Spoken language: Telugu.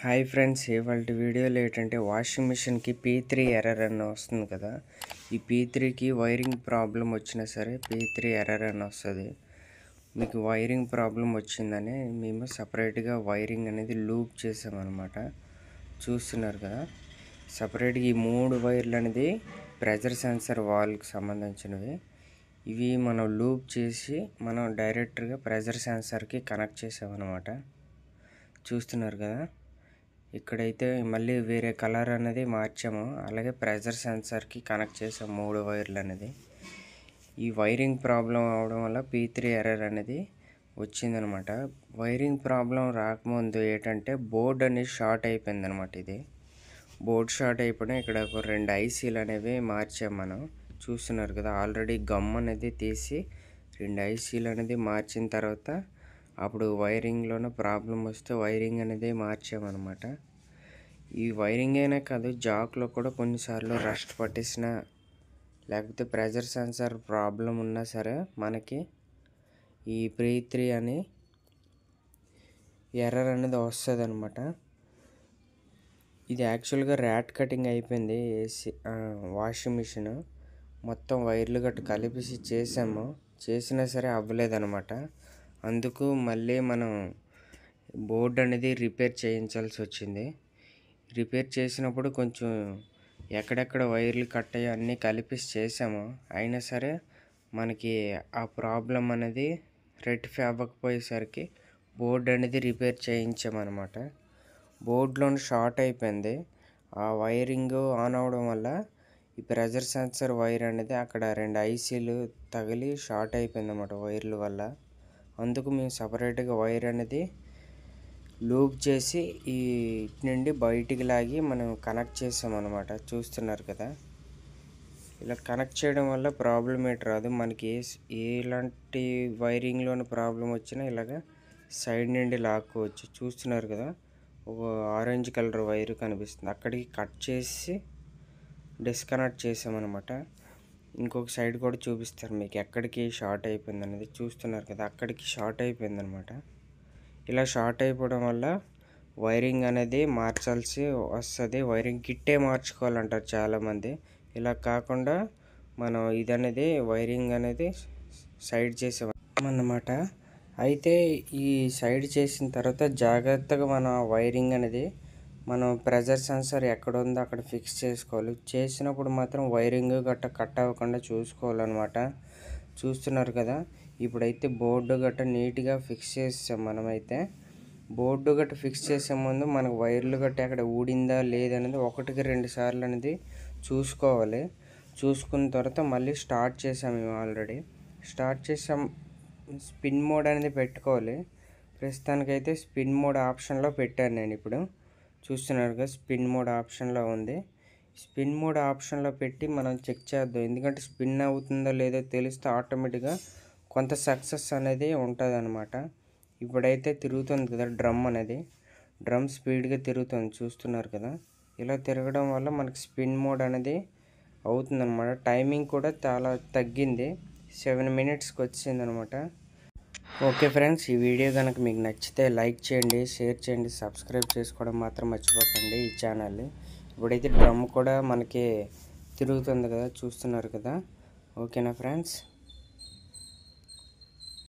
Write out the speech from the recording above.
హాయ్ ఫ్రెండ్స్, ఇవాళ వీడియోలో ఏంటంటే వాషింగ్ మిషన్కి P3 ఎర్రర్ అని వస్తుంది కదా. ఈ P3కి వైరింగ్ ప్రాబ్లం వచ్చినా సరే P3 ఎర్రర్ అని వస్తుంది. మీకు వైరింగ్ ప్రాబ్లం వచ్చిందని మేము సపరేట్గా వైరింగ్ అనేది లూప్ చేసామన్నమాట. చూస్తున్నారు కదా, సపరేట్గా ఈ 3 వైర్లు అనేది ప్రెజర్ సెన్సర్ వాల్కి సంబంధించినవి. ఇవి మనం లూప్ చేసి మనం డైరెక్ట్గా ప్రెజర్ సెన్సర్కి కనెక్ట్ చేసామన్నమాట. చూస్తున్నారు కదా, ఇక్కడైతే మళ్ళీ వేరే కలర్ అనేది మార్చాము. అలాగే ప్రెజర్ సెన్సర్కి కనెక్ట్ చేసాము 3 వైర్లు అనేది. ఈ వైరింగ్ ప్రాబ్లం అవడం వల్ల P3 ఎర్రర్ అనేది వచ్చిందనమాట. వైరింగ్ ప్రాబ్లం రాకముందు ఏంటంటే బోర్డ్ అనేది షార్ట్ అయిపోయింది అనమాట. ఇది బోర్డ్ షార్ట్ అయిపోవడం, ఇక్కడ ఒక 2 ఐసీలు అనేవి మార్చాము మనం. చూస్తున్నారు కదా, ఆల్రెడీ గమ్ అనేది తీసి 2 ఐసీలు అనేది మార్చిన తర్వాత అప్పుడు వైరింగ్లోనే ప్రాబ్లం వస్తే వైరింగ్ అనేది మార్చామన్నమాట. ఈ వైరింగ్ అయినా కాదు, జాక్లో కూడా కొన్నిసార్లు రస్ట్ పట్టేసిన లేకపోతే ప్రెజర్ సెన్సార్ ప్రాబ్లం ఉన్నా సరే మనకి ఈ P3 అని ఎర్రర్ అనేది వస్తుంది అనమాట. ఇది యాక్చువల్గా ర్యాట్ కటింగ్ అయిపోయింది వాషింగ్ మిషన్. మొత్తం వైర్లు గట్టు కలిపేసి చేసినా సరే అవ్వలేదన్నమాట. అందుకు మళ్ళీ మనం బోర్డు అనేది రిపేర్ చేయించాల్సి వచ్చింది. రిపేర్ చేసినప్పుడు కొంచెం ఎక్కడెక్కడ వైర్లు కట్ అయ్యో అన్నీ కలిపేసి చేసాము. అయినా సరే మనకి ఆ ప్రాబ్లం అనేది రెక్టిఫై అవ్వకపోయేసరికి బోర్డు అనేది రిపేర్ చేయించామన్నమాట. బోర్డులోని షార్ట్ అయిపోయింది. ఆ వైరింగ్ ఆన్ అవడం వల్ల ఈ ప్రెజర్ సెన్సర్ వైర్ అనేది అక్కడ 2 ఐసీలు తగిలి షార్ట్ అయిపోయింది అన్నమాట వైర్ల వల్ల. అందుకు మేము సపరేట్గా వైర్ అనేది లూప్ చేసి ఈ నుండి బయటికి లాగి మనం కనెక్ట్ చేసామన్నమాట. చూస్తున్నారు కదా, ఇలా కనెక్ట్ చేయడం వల్ల ప్రాబ్లం ఏంటి రాదు. మనకి ఎలాంటి వైరింగ్లోని ప్రాబ్లం వచ్చినా ఇలాగ సైడ్ నుండి లాక్కోవచ్చు. చూస్తున్నారు కదా, ఒక ఆరెంజ్ కలర్ వైర్ కనిపిస్తుంది, అక్కడికి కట్ చేసి డిస్కనెక్ట్ చేసామన్నమాట. ఇంకొక సైడ్ కూడా చూపిస్తారు మీకు ఎక్కడికి షార్ట్ అయిపోయింది అనేది. చూస్తున్నారు కదా, అక్కడికి షార్ట్ అయిపోయిందనమాట. ఇలా షార్ట్ అయిపోవడం వల్ల వైరింగ్ అనేది మార్చాల్సి వస్తుంది. వైరింగ్ కిట్టే మార్చుకోవాలంటారు చాలామంది. ఇలా కాకుండా మనం ఇదనేది వైరింగ్ అనేది సైడ్ చేసామన్నమాట. అయితే ఈ సైడ్ చేసిన తర్వాత జాగ్రత్తగా మన వైరింగ్ అనేది మనం ప్రెజర్ సెన్సర్ ఎక్కడ ఉందో అక్కడ ఫిక్స్ చేసుకోవాలి. చేసినప్పుడు మాత్రం వైరింగ్ గట్ట కట్ అవ్వకుండా చూసుకోవాలన్నమాట. చూస్తున్నారు కదా, ఇప్పుడైతే బోర్డు గట్ట నీట్గా ఫిక్స్ చేసాం. మనమైతే బోర్డు గట్ట ఫిక్స్ చేసే ముందు మనకు వైర్లు గట్ట అక్కడ ఊడిందా లేదనేది 1-2 సార్లు అనేది చూసుకోవాలి. చూసుకున్న తర్వాత మళ్ళీ స్టార్ట్ చేసాము. మేము ఆల్రెడీ స్టార్ట్ చేసాం. స్పిన్ మోడ్ అనేది పెట్టుకోవాలి. ప్రస్తుతానికైతే స్పిన్ మోడ్ ఆప్షన్లో పెట్టాను నేను. ఇప్పుడు చూస్తున్నారు కదా, స్పిన్ మోడ్ ఆప్షన్లో ఉంది. స్పిన్ మోడ్ ఆప్షన్లో పెట్టి మనం చెక్ చేద్దాం. ఎందుకంటే స్పిన్ అవుతుందో లేదో తెలిస్తే ఆటోమేటిక్గా కొంత సక్సెస్ అనేది ఉంటుంది అన్నమాట. ఇప్పుడైతే తిరుగుతుంది కదా డ్రమ్ స్పీడ్గా తిరుగుతుంది. చూస్తున్నారు కదా, ఇలా తిరగడం వల్ల మనకి స్పిన్ మోడ్ అనేది అవుతుందన్నమాట. టైమింగ్ కూడా చాలా తగ్గింది, 7 మినిట్స్కి వచ్చిందనమాట. ఓకే ఫ్రెండ్స్, ఈ వీడియో కనుక మీకు నచ్చితే లైక్ చేయండి, షేర్ చేయండి, సబ్స్క్రైబ్ చేసుకోవడం మాత్రం మర్చిపోకండి ఈ ఛానల్ని. ఇప్పుడైతే డ్రమ్ కూడా మనకి తిరుగుతుంది కదా, చూస్తున్నారు కదా. ఓకేనా ఫ్రెండ్స్.